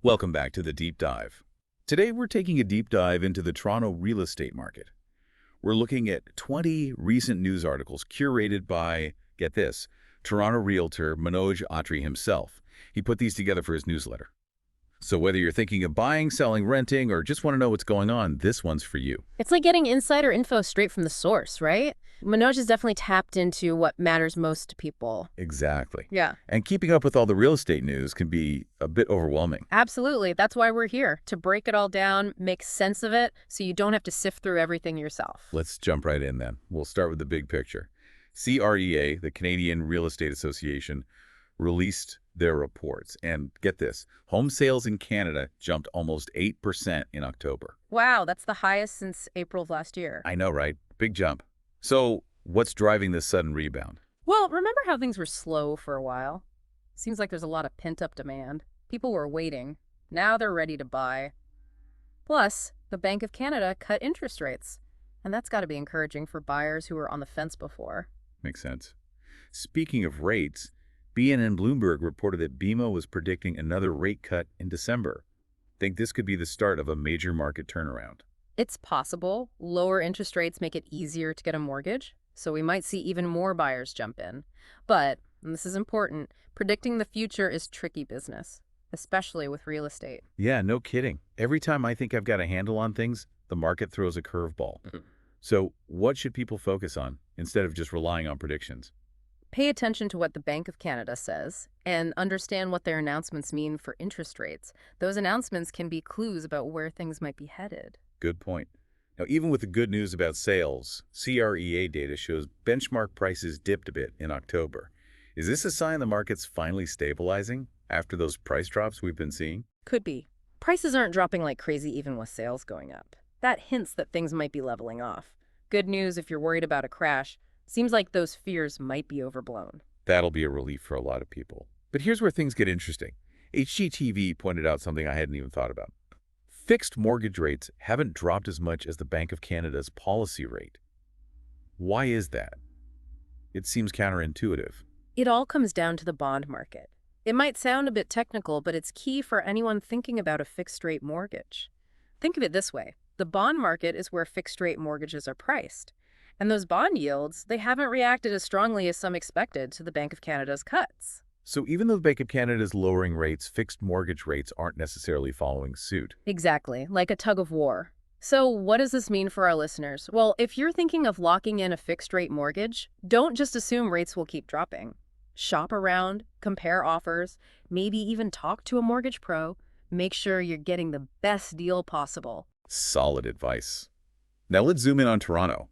Welcome back to the Deep Dive. Today we're taking a deep dive into the Toronto real estate market. We're looking at 20 recent news articles curated by, get this, Toronto realtor Manoj Atri himself. He put these together for his newsletter. So whether you're thinking of buying, selling, renting, or just want to know what's going on, this one's for you. It's like getting insider info straight from the source, right? Manoj has definitely tapped into what matters most to people. Exactly. Yeah, And keeping up with all the real estate news can be a bit overwhelming. absolutely. That's why we're here, to break it all down, make sense of it, so you don't have to sift through everything yourself. Let's jump right in then. We'll start with the big picture. CREA, the Canadian Real Estate Association, released their reports. And get this, home sales in Canada jumped almost 8% in October. Wow, that's the highest since April of last year. I know, right? Big jump. So what's driving this sudden rebound? Well, remember how things were slow for a while? Seems like there's a lot of pent-up demand. People were waiting. Now they're ready to buy. Plus, the Bank of Canada cut interest rates. And that's got to be encouraging for buyers who were on the fence before. Makes sense. Speaking of rates, BNN Bloomberg reported that BMO was predicting another rate cut in December. Think this could be the start of a major market turnaround. It's possible. Lower interest rates make it easier to get a mortgage, so we might see even more buyers jump in. But, and this is important, predicting the future is tricky business, especially with real estate. Yeah, no kidding. Every time I think I've got a handle on things, the market throws a curveball. So what should people focus on instead of just relying on predictions? Pay attention to what the Bank of Canada says and understand what their announcements mean for interest rates. Those announcements can be clues about where things might be headed. Good point. Now, even with the good news about sales, CREA data shows benchmark prices dipped a bit in October. Is this a sign the market's finally stabilizing after those price drops we've been seeing? Could be. Prices aren't dropping like crazy even with sales going up. That hints that things might be leveling off. Good news if you're worried about a crash. Seems like those fears might be overblown. That'll be a relief for a lot of people. But here's where things get interesting. HGTV pointed out something I hadn't even thought about. Fixed mortgage rates haven't dropped as much as the Bank of Canada's policy rate. Why is that? It seems counterintuitive. It all comes down to the bond market. It might sound a bit technical, but it's key for anyone thinking about a fixed-rate mortgage. Think of it this way. The bond market is where fixed-rate mortgages are priced. And those bond yields, they haven't reacted as strongly as some expected to the Bank of Canada's cuts. So even though the Bank of Canada is lowering rates, fixed mortgage rates aren't necessarily following suit. Exactly, like a tug of war. So what does this mean for our listeners? Well, if you're thinking of locking in a fixed-rate mortgage, don't just assume rates will keep dropping. Shop around, compare offers, maybe even talk to a mortgage pro. Make sure you're getting the best deal possible. Solid advice. Now let's zoom in on Toronto.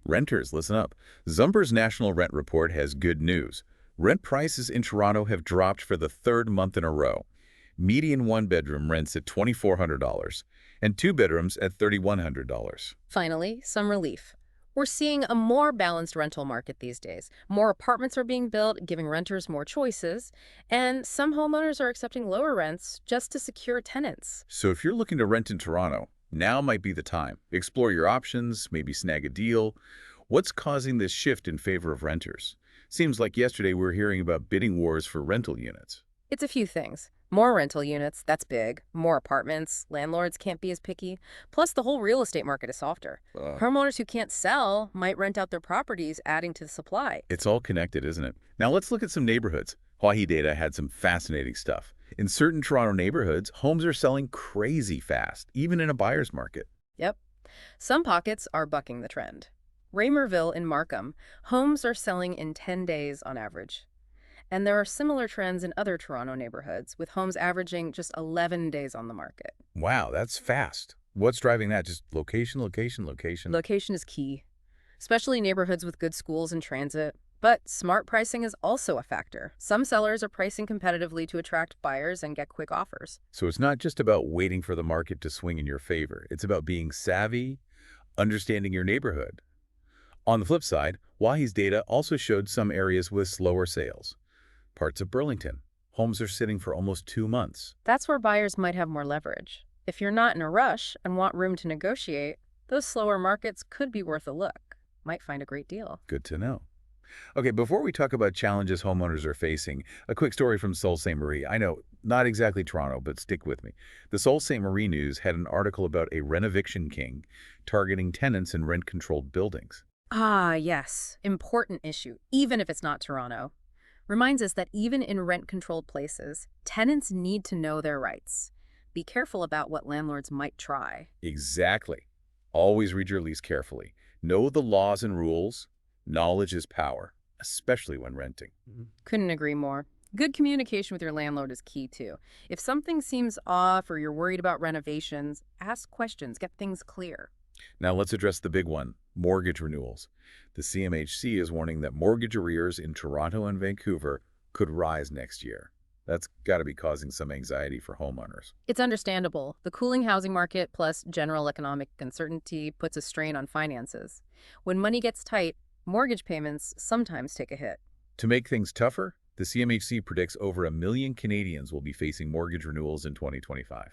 Renters, listen up. Zumber's National Rent Report has good news. Rent prices in Toronto have dropped for the third month in a row. Median one-bedroom rents at $2,400 and two bedrooms at $3,100. Finally, some relief. We're seeing a more balanced rental market these days. More apartments are being built, giving renters more choices, and some homeowners are accepting lower rents just to secure tenants. So if you're looking to rent in Toronto, now might be the time. Explore your options, maybe snag a deal. What's causing this shift in favor of renters? Seems like yesterday we were hearing about bidding wars for rental units. It's a few things. More rental units, that's big. More apartments, landlords can't be as picky. Plus, the whole real estate market is softer. Homeowners who can't sell might rent out their properties, adding to the supply. It's all connected, isn't it? Now let's look at some neighborhoods. Hawaii data had some fascinating stuff. In certain Toronto neighborhoods, homes are selling crazy fast, even in a buyer's market. Yep. Some pockets are bucking the trend. Raymerville in Markham, homes are selling in 10 days on average. And there are similar trends in other Toronto neighborhoods, with homes averaging just 11 days on the market. Wow, that's fast. What's driving that? Just location, location, location? Location is key, especially neighborhoods with good schools and transit. But smart pricing is also a factor. Some sellers are pricing competitively to attract buyers and get quick offers. So it's not just about waiting for the market to swing in your favor. It's about being savvy, understanding your neighborhood. On the flip side, Wahi's data also showed some areas with slower sales. Parts of Burlington, homes are sitting for almost 2 months. That's where buyers might have more leverage. If you're not in a rush and want room to negotiate, those slower markets could be worth a look. Might find a great deal. Good to know. Okay, before we talk about challenges homeowners are facing, a quick story from Sault Ste. Marie. I know not exactly Toronto, but stick with me. The Sault Ste. Marie News had an article about a renoviction king targeting tenants in rent-controlled buildings. Ah, yes. Important issue, even if it's not Toronto. Reminds us that even in rent-controlled places, tenants need to know their rights. Be careful about what landlords might try. Exactly. Always read your lease carefully. Know the laws and rules. Knowledge is power, especially when renting. Couldn't agree more. Good communication with your landlord is key too. If something seems off or you're worried about renovations, ask questions, get things clear. Now let's address the big one, mortgage renewals. The CMHC is warning that mortgage arrears in Toronto and Vancouver could rise next year. That's got to be causing some anxiety for homeowners. It's understandable. The cooling housing market plus general economic uncertainty puts a strain on finances. When money gets tight, mortgage payments sometimes take a hit. To make things tougher, the CMHC predicts over 1 million Canadians will be facing mortgage renewals in 2025.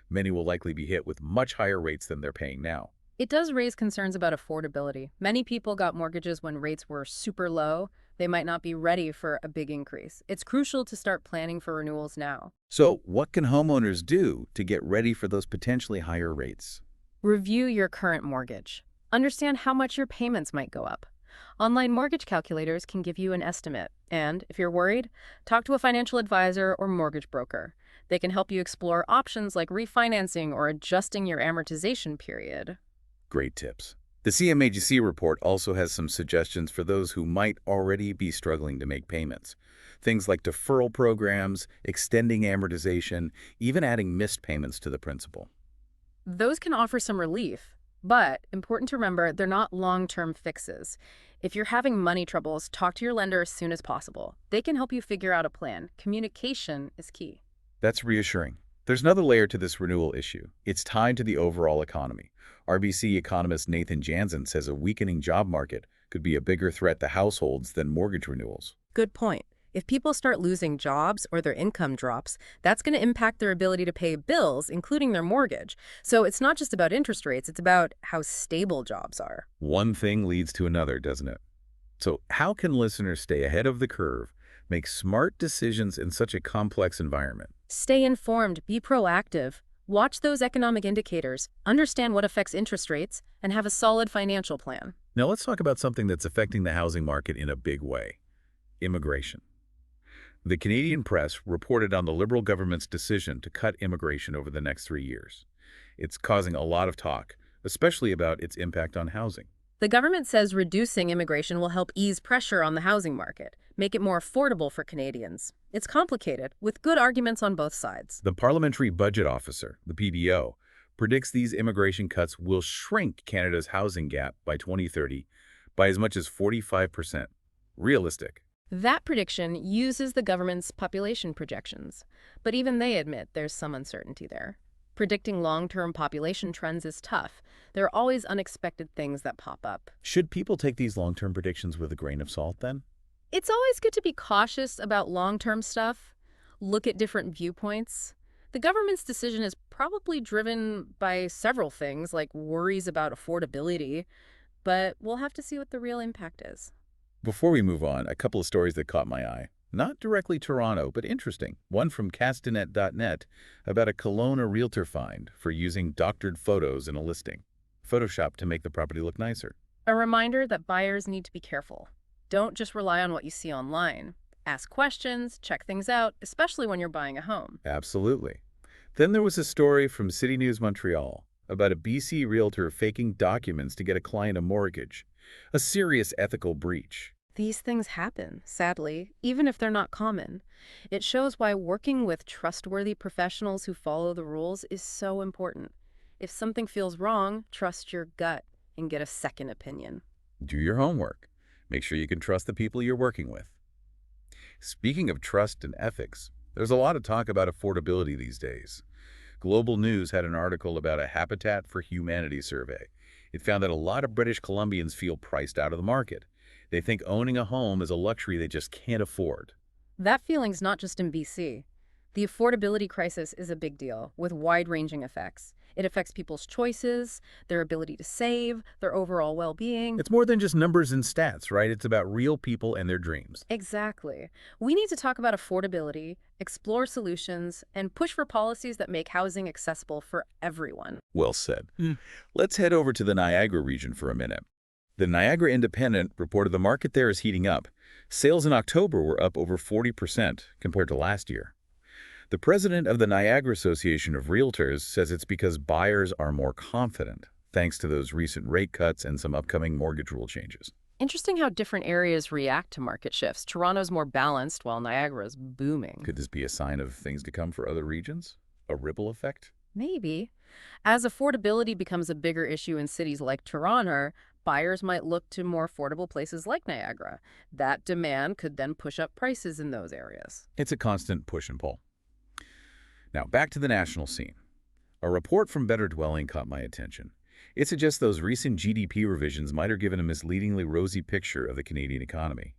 Many will likely be hit with much higher rates than they're paying now. It does raise concerns about affordability. Many people got mortgages when rates were super low. They might not be ready for a big increase. It's crucial to start planning for renewals now. So what can homeowners do to get ready for those potentially higher rates? Review your current mortgage. Understand how much your payments might go up. Online mortgage calculators can give you an estimate. And if you're worried, talk to a financial advisor or mortgage broker. They can help you explore options like refinancing or adjusting your amortization period. Great tips. The CMHC report also has some suggestions for those who might already be struggling to make payments. Things like deferral programs, extending amortization, even adding missed payments to the principal. Those can offer some relief, but important to remember they're not long-term fixes. If you're having money troubles, talk to your lender as soon as possible. They can help you figure out a plan. Communication is key. That's reassuring. There's another layer to this renewal issue. It's tied to the overall economy. RBC economist Nathan Jansen says a weakening job market could be a bigger threat to households than mortgage renewals. Good point. If people start losing jobs or their income drops, that's going to impact their ability to pay bills, including their mortgage. So it's not just about interest rates, it's about how stable jobs are. One thing leads to another, doesn't it? So how can listeners stay ahead of the curve, make smart decisions in such a complex environment? Stay informed, be proactive, watch those economic indicators, understand what affects interest rates, and have a solid financial plan. Now let's talk about something that's affecting the housing market in a big way: immigration. The Canadian press reported on the Liberal government's decision to cut immigration over the next 3 years. It's causing a lot of talk, especially about its impact on housing. The government says reducing immigration will help ease pressure on the housing market, make it more affordable for Canadians. It's complicated, with good arguments on both sides. The Parliamentary Budget Officer, the PBO, predicts these immigration cuts will shrink Canada's housing gap by 2030 by as much as 45%. Realistic. That prediction uses the government's population projections, but even they admit there's some uncertainty there. Predicting long-term population trends is tough. There are always unexpected things that pop up. Should people take these long-term predictions with a grain of salt then? It's always good to be cautious about long-term stuff. Look at different viewpoints. The government's decision is probably driven by several things, like worries about affordability, but we'll have to see what the real impact is. Before we move on, a couple of stories that caught my eye. Not directly Toronto, but interesting. One from castanet.net about a Kelowna realtor find for using doctored photos in a listing, Photoshopped to make the property look nicer. A reminder that buyers need to be careful. Don't just rely on what you see online. Ask questions, check things out, especially when you're buying a home. Absolutely. Then there was a story from City News Montreal about a BC realtor faking documents to get a client a mortgage. A serious ethical breach. These things happen, sadly, even if they're not common. It shows why working with trustworthy professionals who follow the rules is so important. If something feels wrong, trust your gut and get a second opinion. Do your homework. Make sure you can trust the people you're working with. Speaking of trust and ethics, there's a lot of talk about affordability these days. Global News had an article about a Habitat for Humanity survey. It found that a lot of British Columbians feel priced out of the market. They think owning a home is a luxury they just can't afford. That feeling's not just in BC. The affordability crisis is a big deal with wide-ranging effects. It affects people's choices, their ability to save, their overall well-being. It's more than just numbers and stats, right? It's about real people and their dreams. Exactly. We need to talk about affordability, explore solutions, and push for policies that make housing accessible for everyone. Well said. Let's head over to the Niagara region for a minute. The Niagara Independent reported the market there is heating up. Sales in October were up over 40% compared to last year. The president of the Niagara Association of Realtors says it's because buyers are more confident, thanks to those recent rate cuts and some upcoming mortgage rule changes. Interesting how different areas react to market shifts. Toronto's more balanced while Niagara's booming. Could this be a sign of things to come for other regions? A ripple effect? Maybe. As affordability becomes a bigger issue in cities like Toronto, buyers might look to more affordable places like Niagara. That demand could then push up prices in those areas. It's a constant push and pull. Now, back to the national scene. A report from Better Dwelling caught my attention. It suggests those recent GDP revisions might have given a misleadingly rosy picture of the Canadian economy,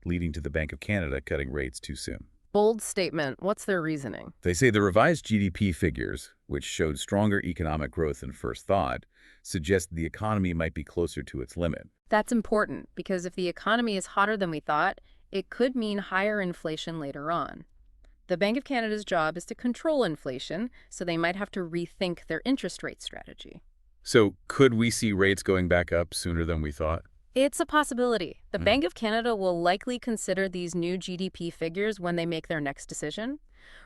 leading to the Bank of Canada cutting rates too soon. Bold statement. What's their reasoning? They say the revised GDP figures, which showed stronger economic growth than first thought, suggest the economy might be closer to its limit. That's important because if the economy is hotter than we thought, it could mean higher inflation later on. The Bank of Canada's job is to control inflation, so they might have to rethink their interest rate strategy. So could we see rates going back up sooner than we thought? It's a possibility. The Bank of Canada will likely consider these new GDP figures when they make their next decision.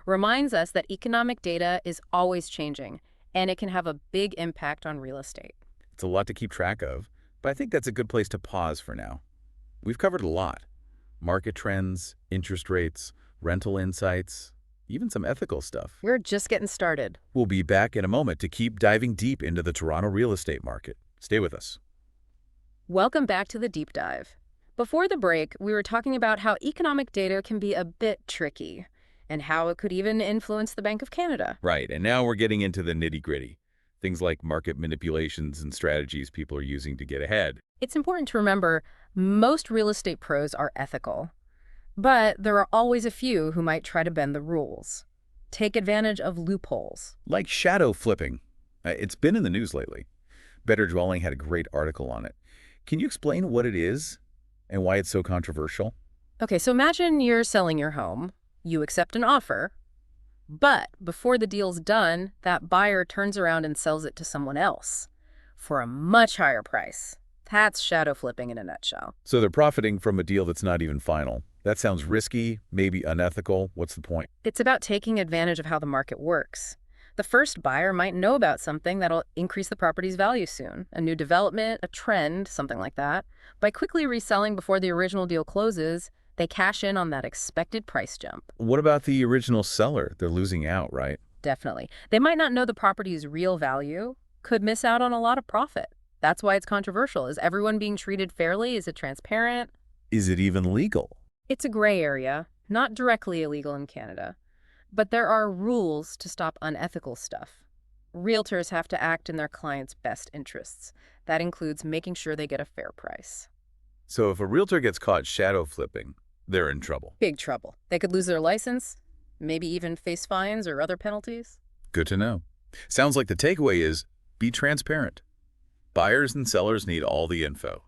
Reminds us that economic data is always changing, and it can have a big impact on real estate. It's a lot to keep track of, but I think that's a good place to pause for now. We've covered a lot. Market trends, interest rates, rental insights, even some ethical stuff. We're just getting started. We'll be back in a moment to keep diving deep into the Toronto real estate market. Stay with us. Welcome back to the deep dive. Before the break, we were talking about how economic data can be a bit tricky and how it could even influence the Bank of Canada. Right, and now we're getting into the nitty-gritty. Things like market manipulations and strategies people are using to get ahead. It's important to remember most real estate pros are ethical, but there are always a few who might try to bend the rules. Take advantage of loopholes. Like shadow flipping. It's been in the news lately. Better Dwelling had a great article on it. Can you explain what it is and why it's so controversial? Okay, so imagine you're selling your home. You accept an offer, but before the deal's done, that buyer turns around and sells it to someone else for a much higher price. That's shadow flipping in a nutshell. So they're profiting from a deal that's not even final. That sounds risky, maybe unethical. What's the point? It's about taking advantage of how the market works. The first buyer might know about something that'll increase the property's value soon, a new development, a trend, something like that. By quickly reselling before the original deal closes, they cash in on that expected price jump. What about the original seller? They're losing out, right? Definitely. They might not know the property's real value, could miss out on a lot of profit. That's why it's controversial. Is everyone being treated fairly? Is it transparent? Is it even legal? It's a gray area, not directly illegal in Canada. But there are rules to stop unethical stuff. Realtors have to act in their clients' best interests. That includes making sure they get a fair price. So if a realtor gets caught shadow flipping, they're in trouble. Big trouble. They could lose their license, maybe even face fines or other penalties. Good to know. Sounds like the takeaway is be transparent. Buyers and sellers need all the info,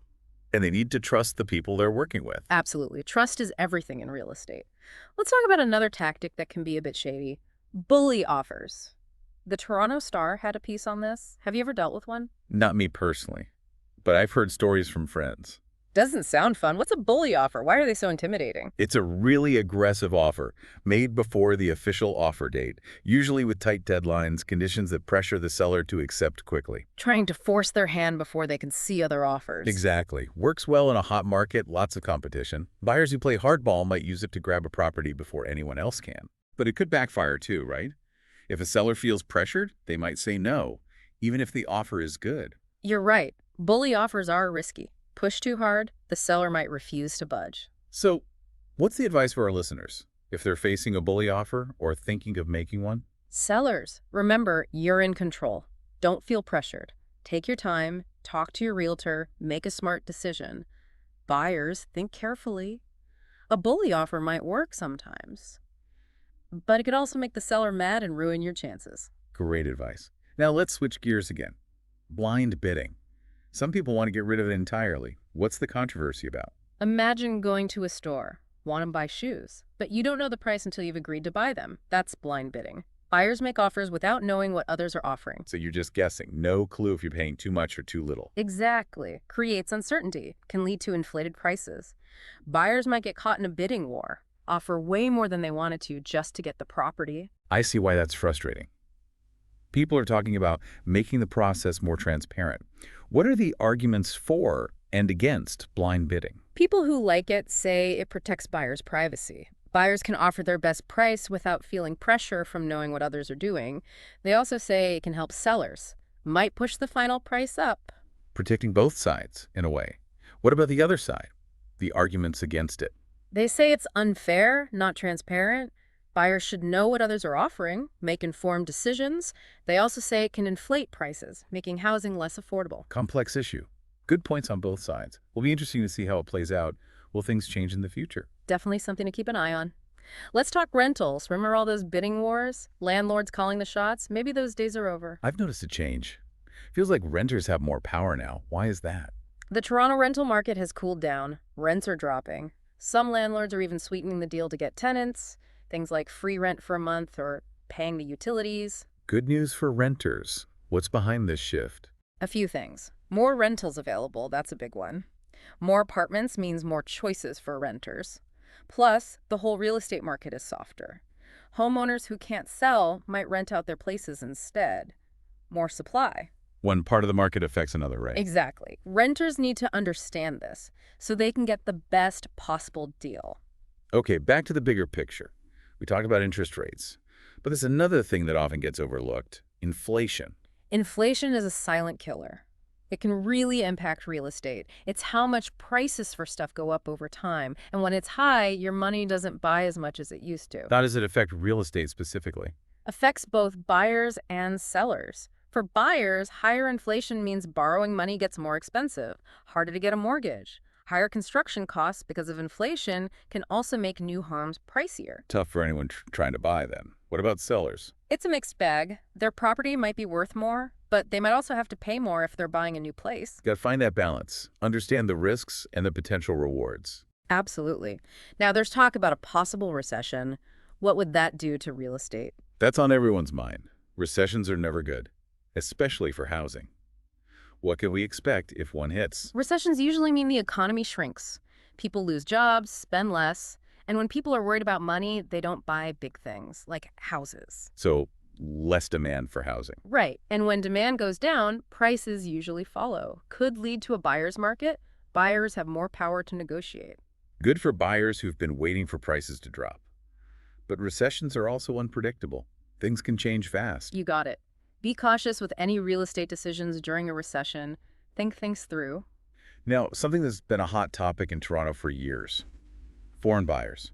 and they need to trust the people they're working with. Absolutely. Trust is everything in real estate. Let's talk about another tactic that can be a bit shady. Bully offers. The Toronto Star had a piece on this. Have you ever dealt with one? Not me personally, but I've heard stories from friends. Doesn't sound fun. What's a bully offer? Why are they so intimidating? It's a really aggressive offer made before the official offer date, usually with tight deadlines, conditions that pressure the seller to accept quickly. Trying to force their hand before they can see other offers. Exactly. Works well in a hot market, lots of competition. Buyers who play hardball might use it to grab a property before anyone else can. But it could backfire too, right? If a seller feels pressured, they might say no, even if the offer is good. You're right. Bully offers are risky. Push too hard, the seller might refuse to budge. So, what's the advice for our listeners if they're facing a bully offer or thinking of making one? Sellers, remember, you're in control. Don't feel pressured. Take your time, talk to your realtor, make a smart decision. Buyers, think carefully. A bully offer might work sometimes. but it could also make the seller mad and ruin your chances. Great advice. Now let's switch gears again. Blind bidding. Some people want to get rid of it entirely. What's the controversy about? Imagine going to a store, want to buy shoes, but you don't know the price until you've agreed to buy them. That's blind bidding. Buyers make offers without knowing what others are offering. So you're just guessing. No clue if you're paying too much or too little. Exactly. Creates uncertainty, can lead to inflated prices. Buyers might get caught in a bidding war, offer way more than they wanted to just to get the property. I see why that's frustrating. People are talking about making the process more transparent. What are the arguments for and against blind bidding? People who like it say it protects buyers' privacy. Buyers can offer their best price without feeling pressure from knowing what others are doing. They also say it can help sellers, might push the final price up. Protecting both sides, in a way. What about the other side? The arguments against it. They say it's unfair, not transparent. Buyers should know what others are offering, make informed decisions. They also say it can inflate prices, making housing less affordable. Complex issue. Good points on both sides. Will be interesting to see how it plays out. Will things change in the future? Definitely something to keep an eye on. Let's talk rentals. Remember all those bidding wars? Landlords calling the shots? Maybe those days are over. I've noticed a change. Feels like renters have more power now. Why is that? The Toronto rental market has cooled down. Rents are dropping. Some landlords are even sweetening the deal to get tenants. Things like free rent for a month or paying the utilities. Good news for renters. What's behind this shift? A few things. More rentals available, that's a big one. More apartments means more choices for renters. Plus, the whole real estate market is softer. Homeowners who can't sell might rent out their places instead. More supply. One part of the market affects another, right? Exactly. Renters need to understand this so they can get the best possible deal. Okay, back to the bigger picture. We talked about interest rates, but there's another thing that often gets overlooked: inflation. Inflation is a silent killer. It can really impact real estate. It's how much prices for stuff go up over time. And when it's high, your money doesn't buy as much as it used to. How does it affect real estate specifically? Affects both buyers and sellers. For buyers, higher inflation means borrowing money gets more expensive, harder to get a mortgage. Higher construction costs because of inflation can also make new homes pricier. Tough for anyone trying to buy then. What about sellers? It's a mixed bag. Their property might be worth more, but they might also have to pay more if they're buying a new place. Got to find that balance. Understand the risks and the potential rewards. Absolutely. Now, there's talk about a possible recession. What would that do to real estate? That's on everyone's mind. Recessions are never good, especially for housing. What can we expect if one hits? Recessions usually mean the economy shrinks. People lose jobs, spend less, and when people are worried about money, they don't buy big things, like houses. So, less demand for housing. Right, and when demand goes down, prices usually follow. Could lead to a buyer's market. Buyers have more power to negotiate. Good for buyers who've been waiting for prices to drop. But recessions are also unpredictable. Things can change fast. You got it. Be cautious with any real estate decisions during a recession. Think things through. Now, something that's been a hot topic in Toronto for years: foreign buyers.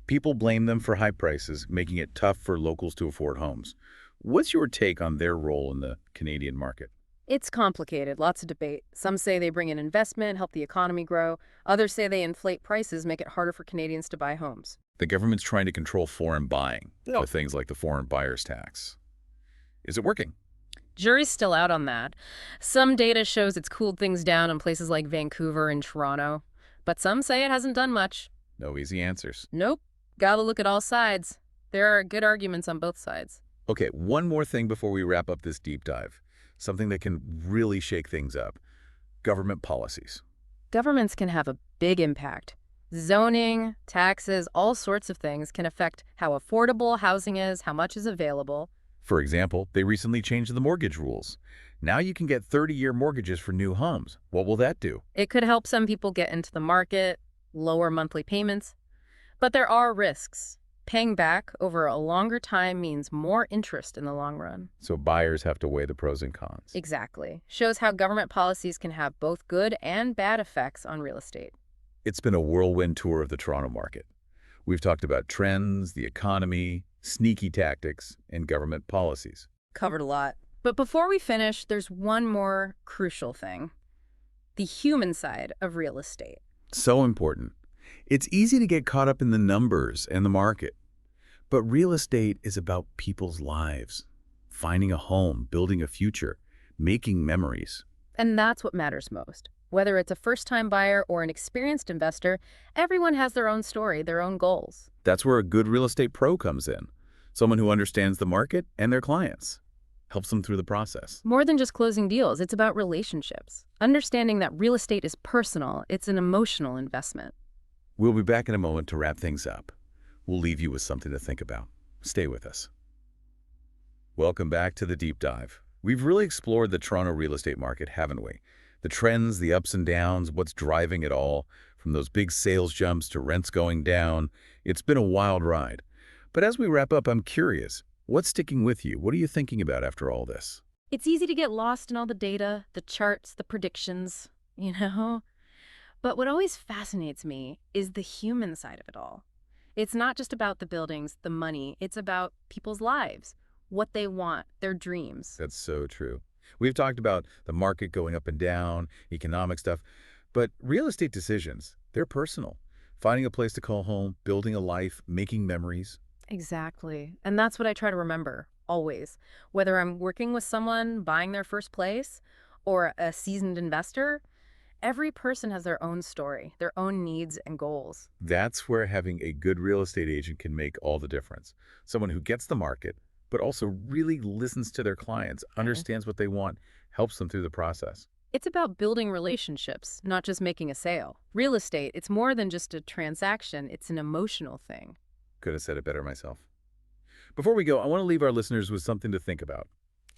People blame them for high prices, making it tough for locals to afford homes. What's your take on their role in the Canadian market? It's complicated, lots of debate. Some say they bring in investment, help the economy grow. Others say they inflate prices, make it harder for Canadians to buy homes. The government's trying to control foreign buying with things like the foreign buyer's tax. Is it working? Jury's still out on that. Some data shows it's cooled things down in places like Vancouver and Toronto, but some say it hasn't done much. No easy answers. Nope. Gotta look at all sides. There are good arguments on both sides. Okay, one more thing before we wrap up this deep dive. Something that can really shake things up: government policies. Governments can have a big impact. Zoning, taxes, all sorts of things can affect how affordable housing is, how much is available. For example, they recently changed the mortgage rules. Now you can get 30-year mortgages for new homes. What will that do? It could help some people get into the market, lower monthly payments. But there are risks. Paying back over a longer time means more interest in the long run. So buyers have to weigh the pros and cons. Exactly. Shows how government policies can have both good and bad effects on real estate. It's been a whirlwind tour of the Toronto market. We've talked about trends, the economy, sneaky tactics, and government policies. Covered a lot. But before we finish, there's one more crucial thing: the human side of real estate. So important. It's easy to get caught up in the numbers and the market. But real estate is about people's lives, finding a home, building a future, making memories. And that's what matters most. Whether it's a first-time buyer or an experienced investor, everyone has their own story, their own goals. That's where a good real estate pro comes in. Someone who understands the market and their clients, helps them through the process. More than just closing deals, it's about relationships. Understanding that real estate is personal, it's an emotional investment. We'll be back in a moment to wrap things up. We'll leave you with something to think about. Stay with us. Welcome back to the Deep Dive. We've really explored the Toronto real estate market, haven't we? The trends, the ups and downs, what's driving it all, from those big sales jumps to rents going down. It's been a wild ride. But as we wrap up, I'm curious, what's sticking with you? What are you thinking about after all this? It's easy to get lost in all the data, the charts, the predictions, you know? But what always fascinates me is the human side of it all. It's not just about the buildings, the money, it's about people's lives, what they want, their dreams. That's so true. We've talked about the market going up and down, economic stuff, but real estate decisions, they're personal. Finding a place to call home, building a life, making memories. Exactly. And that's what I try to remember, always. Whether I'm working with someone buying their first place or a seasoned investor, every person has their own story, their own needs and goals. That's where having a good real estate agent can make all the difference. Someone who gets the market, but also really listens to their clients, understands what they want, helps them through the process. It's about building relationships, not just making a sale. Real estate, it's more than just a transaction, it's an emotional thing. Could have said it better myself. Before we go, I want to leave our listeners with something to think about.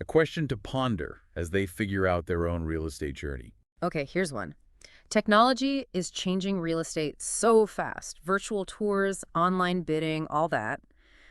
A question to ponder as they figure out their own real estate journey. Okay, here's one. Technology is changing real estate so fast. Virtual tours, online bidding, all that.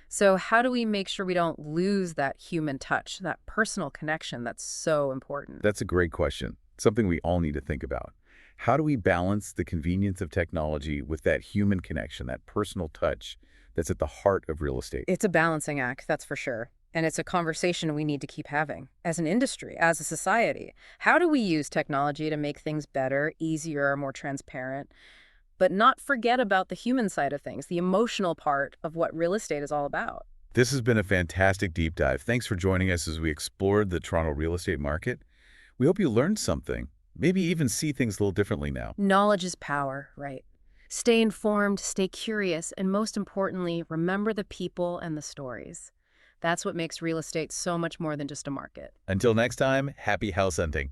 So how do we make sure we don't lose that human touch, that personal connection that's so important? That's a great question. Something we all need to think about. How do we balance the convenience of technology with that human connection, that personal touch that's at the heart of real estate? It's a balancing act, that's for sure. And it's a conversation we need to keep having as an industry, as a society. How do we use technology to make things better, easier, more transparent, but not forget about the human side of things, the emotional part of what real estate is all about? This has been a fantastic deep dive. Thanks for joining us as we explored the Toronto real estate market. We hope you learned something, maybe even see things a little differently now. Knowledge is power, right? Stay informed, stay curious, and most importantly, remember the people and the stories. That's what makes real estate so much more than just a market. Until next time, happy house hunting.